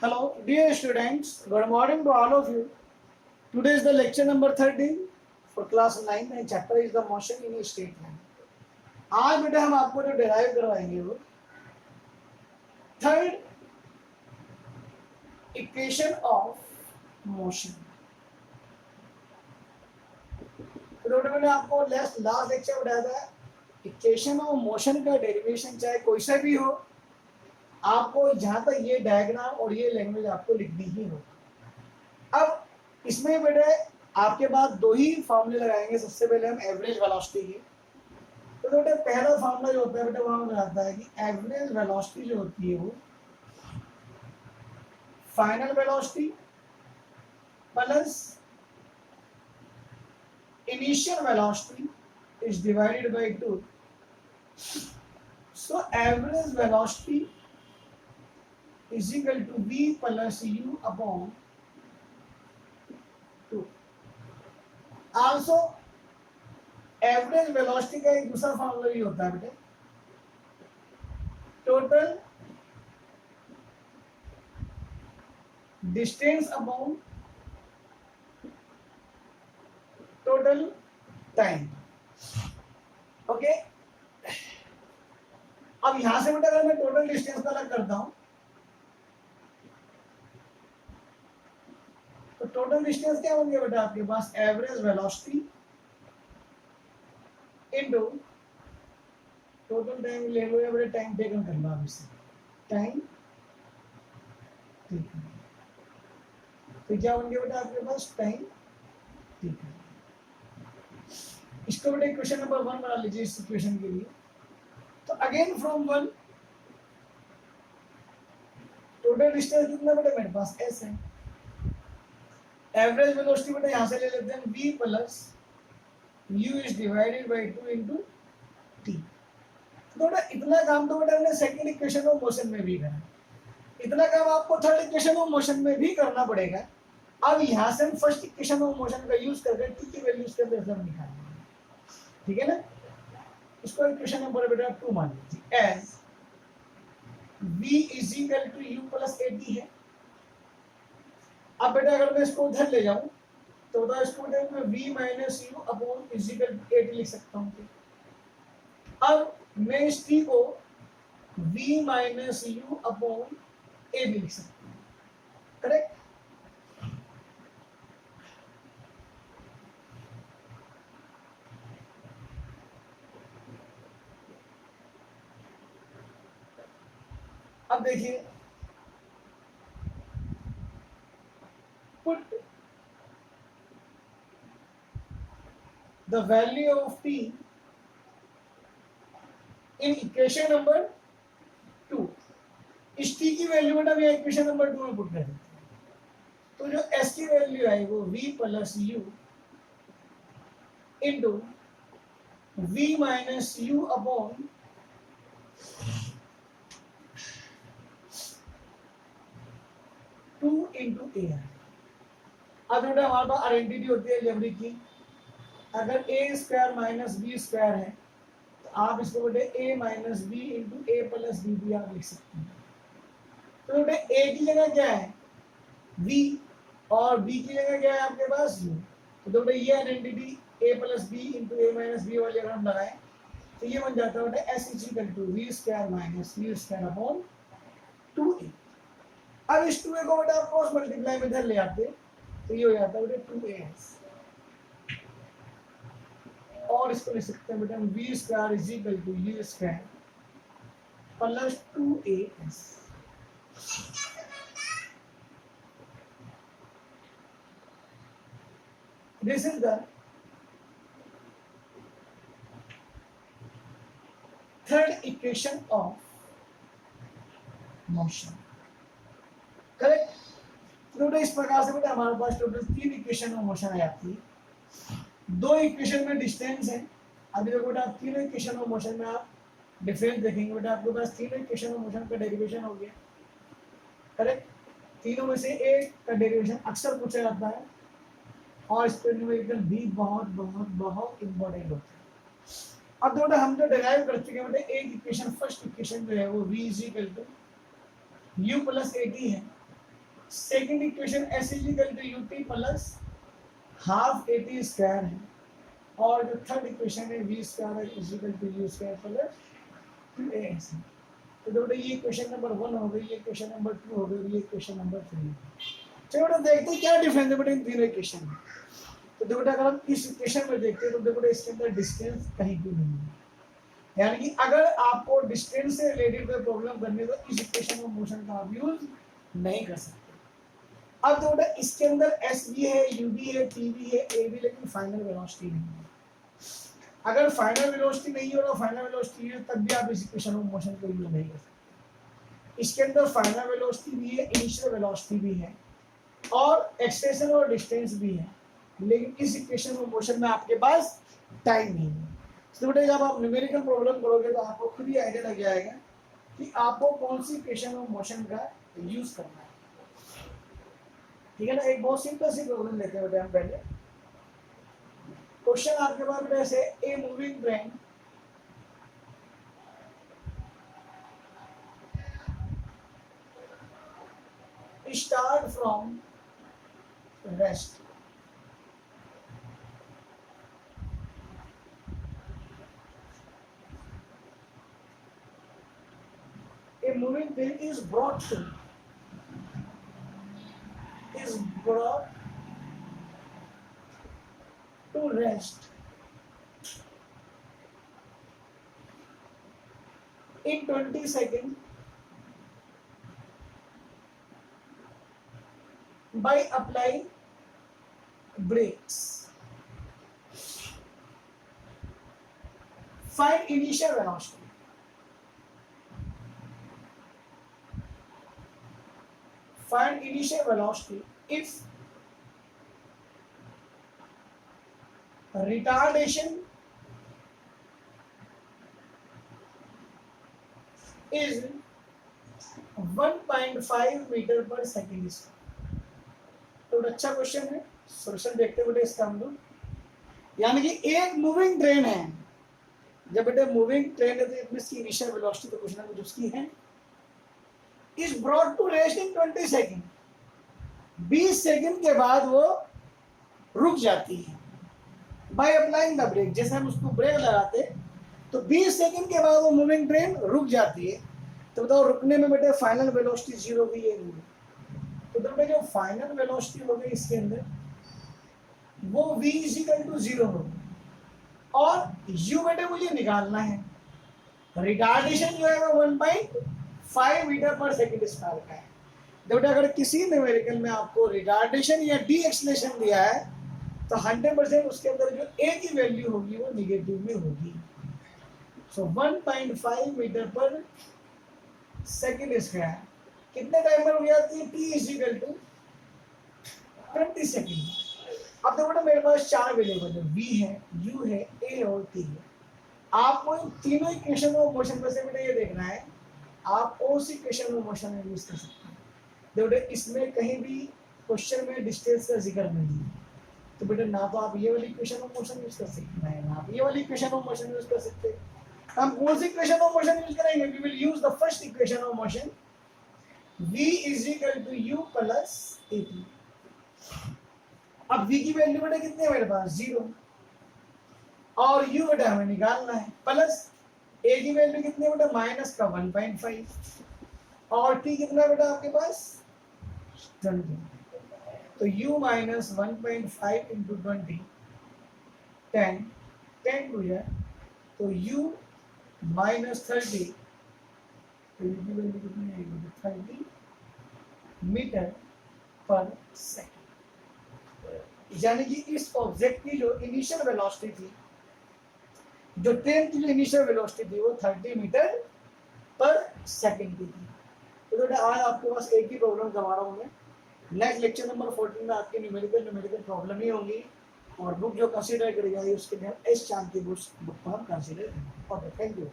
Hello, dear students. Good morning to all of you. Today is the lecture number 13 for class 9 and chapter is the motion in a straight line. आज बेटा हम आपको जो derive करवाएंगे वो third equation of motion. तो मैंने आपको लास्ट लेक्चर बताया था इक्वेशन ऑफ मोशन का डेरिवेशन चाहे कोई सा भी हो, आपको जहां तक ये डायग्राम और ये लैंग्वेज आपको लिखनी ही हो। अब इसमें बेटे आपके पास दो ही फॉर्मूले लगाएंगे। सबसे पहले हम एवरेज वेलोसिटी के, तो बेटे पहला फॉर्मूला जो होता है बेटे वहां बताता है कि एवरेज वेलोसिटी जो होती है वो final velocity plus initial velocity is divided by 2। So average velocity is equal to v plus u upon 2. Also average velocity का एक दूसरा फॉर्मूला भी होता है बेटे, total distance upon total time. Okay, अब यहां से बेटा अगर मैं टोटल डिस्टेंस का अलग करता हूं तो टोटल डिस्टेंस क्या होंगे बेटा आपके पास average velocity into total time ले लो या बेटा टाइम टेकन कर लो। आप इससे टाइम टेकन तो क्या होंगे बेटा आपके पास टाइम टेकन। इसको बेटा इक्वेशन नंबर 1 बना लीजिए इस इक्वेशन के लिए। तो अगेन फ्रॉम 1 टोटल डिस्टेंस कितना बेटा मेरे पास s है। एवरेज वेलोसिटी बेटा यहां से ले लेते हैं v plus u is divided by 2 into t। तो बेटा इतना काम तो बेटा हमने सेकंड इक्वेशन ऑफ मोशन में भी करा, इतना काम आपको थर्ड इक्वेशन ऑफ मोशन में भी करना पड़ेगा। अब यहां से हम फर्स्ट इक्वेशन ऑफ मोशन का यूज करके t की वैल्यू इसके अंदर सब निकालेंगे, ठीक है ना। इसको इक्वेशन नंबर बेटा 2 मान लीजिए as v is equal to u plus at है। अब बेटा अगर मैं इसको उधर ले जाऊं तो बता इसको बेटा मैं v माइनस यू अपॉन इजिकल 8 लिख सकता हूं। अब मैं इस t को v minus U upon a भी लिख सकता हूं, करेक्ट। अब देखिए put the value of t in equation number 2। इस t की वैल्यू बेटा मैं इक्वेशन नंबर 2 में पुट कर देते हैं। तो जो s की वैल्यू आई वो v plus u into v minus u upon two into A. अब बेटा हमारे पास आइडेंटिटी होती है अलजेब्रिक की, अगर a square minus B square है तो आप इसको बेटे a minus B into A plus B भी आप लिख सकते हैं। तो बेटे a की जगह क्या है v और b की जगह क्या है आपके पास u। तो बेटे ये identity a plus B into A minus B वाली अगर हम लगाएं तो ये बन जाता है बेटे s is equal to v square minus v square upon 2a। अब इस 2a को बेटा आप क्रॉस मल्टीप्लाई में इधर ले आते तो ये हो जाता है बेटा 2as और इसको लिख सकते हैं बेटा हम v square is equal to u square plus 2as। This is the third equation of motion, correct. तो इस प्रकार से बेटा हमारे पास टोटल 3 इक्वेशन ऑफ मोशन आ जाती है। 2 इक्वेशन में डिस्टेंस है। अभी देखो बेटा आप तीनों इक्वेशन ऑफ मोशन में आप डिफरेंस देखेंगे बेटा आपके पास तीनों इक्वेशन ऑफ मोशन का डेरिवेशन हो गया, करेक्ट। तीनों में से एक का डेरिवेशन अक्सर पूछा जाता है और इसको न्यूमेरिकल भी बहुत बहुत बहुत इंपॉर्टेंट होता है। अब बेटा हम जो डिराइव कर चुके हैं बेटा एक इक्वेशन फर्स्ट इक्वेशन जो है वो v is equal to u plus at है second equation S is equal to U T plus half A T square है, और जो थर्ड इक्वेशन है V square is equal to U square plus A S. तो बेटा ये question number 1 हो गई, ये क्वेश्चन नंबर 2 हो गई, ये क्वेश्चन नंबर 3। चलो बेटा देखते हैं क्या डिफरेंस है बेटा इन तीनों इक्वेशन में। तो देखो बेटा अगर हम इस इक्वेशन में देखते हैं तो देखो बेटा इसके अंदर डिस्टेंस कहीं भी नहीं है, यानी कि अगर आपको डिस्टेंस से रिलेटेड कोई प्रॉब्लम करनी है तो इस इक्वेशन ऑफ मोशन का आप यूज नहीं कर सकते। अब देखो बेटा इसके अंदर एस भी है, यू भी है, टी भी है, ए भी, लेकिन फाइनल वेलोसिटी नहीं है। अगर फाइनल वेलोसिटी नहीं हो, फाइनल वेलोसिटी है तब भी आप इस इक्वेशन ऑफ मोशन को यूज नहीं कर सकते। इसके अंदर फाइनल वेलोसिटी भी है, इनिशियल वेलोसिटी भी है, और एक्सटेंशन और डिस्टेंस भी है, लेकिन इस इक्वेशन ऑफ मोशन में आपके पास टाइम नहीं है। तो बेटा जब आप न्यूमेरिकल प्रॉब्लम करोगे तो आपको खुद ही आइडिया लग जाएगा कि आपको कौन सी इक्वेशन ऑफ मोशन का यूज करना है। ठीक है ना। एक बहुत सिंपल सी प्रॉब्लम लेते हैं बेटा हम पहले। क्वेश्चन आपके पास बेटा ऐसे, a moving train start from rest, a moving train is brought to rest in 20 seconds by applying brakes. Find initial velocity. Find initial velocity if retardation is 1.5 metre per second. तो अच्छा question है, solution देखते हुए इसका हम लोग, यानी कि एक मूविंग ट्रेन है, जब बेटे मूविंग ट्रेन है तो इसकी इनिशियल वेलोसिटी तो कुछ ना कुछ उसकी है, is brought to rest in 20 second, 20 second के बाद वो रुक जाती है बाय अप्लाइंग द ब्रेक। जैसे हम उसको ब्रेक लगाते तो 20 सेकेंड के बाद वो मूविंग ट्रेन रुक जाती है। तो बताओ रुकने में बेटे फाइनल वेलोसिटी जीरो की है, तो बेटे जो फाइनल वेलोसिटी हो गई इसके अंदर वो v इज इक्वल टू 0 होगी, और u बेटे मुझे निकालना है। रिटार्डेशन जो है वो 1.5 मीटर पर सेकेंड स्क्वायर का है। बेटा अगर किसी न्यूमेरिकल में आपको रिटार्डेशन या डी एक्सलेशन दिया है तो 100% उसके अंदर जो a की वैल्यू होगी वो निगेटिव में होगी। So 1.5 metre per second square कितने टाइम में हो जाती है, t is equal to 20 second. अब देखो बेटा मेरे पास चार वेरिएबल है, v है, u है, a और t है। आपको इन तीनों इक्वेशन ऑफ मोशन में से बेटा ये देखना है आप उस इक्वेशन ऑफ मोशन में यूज कर सकते हैं। देखो बेटा इसमें कहीं भी क्वेश्चन में डिस्टेंस का जिक्र नहीं है, तो बेटा ना तो आप ये वाली इक्वेशन ऑफ मोशन यूज कर सकते हैं, ना आप ये वाली इक्वेशन ऑफ मोशन यूज कर सकते हैं। हम कौन सी इक्वेशन ऑफ मोशन यूज करेंगे? We will use the first equation of motion, v is equal to u plus at। अब v की वैल्यू बेटा कितनी है मेरे पास 0, और u बेटा हमें निकालना है, प्लस a की वैल्यू कितनी है बेटा माइनस का 1.5, और t कितना है बेटा आपके पास 20। तो u माइनस 1.5 इंटू 20 10 10 टू जाए तो u माइनस 30, तो u की वैल्यू कितनी आएगी 30 मीटर पर सेकेंड। यानी कि इस ऑब्जेक्ट की जो इनिशियल वेलोसिटी थी, जो ट्रेन की जो इनिशियल वेलोसिटी थी वो 30 मीटर पर सेकेंड की थी। तो बेटा आज आपके पास एक ही प्रॉब्लम करवा रहा हूँ मैं। नेक्स्ट लेक्चर नंबर 14 में आपकी न्यूमेरिकल प्रॉब्लम ही होंगी, और बुक जो कंसीडर करी जाएगी उसके लिए एस चांद की बुक को हम कंसीडर करेंगे। Okay, thank you.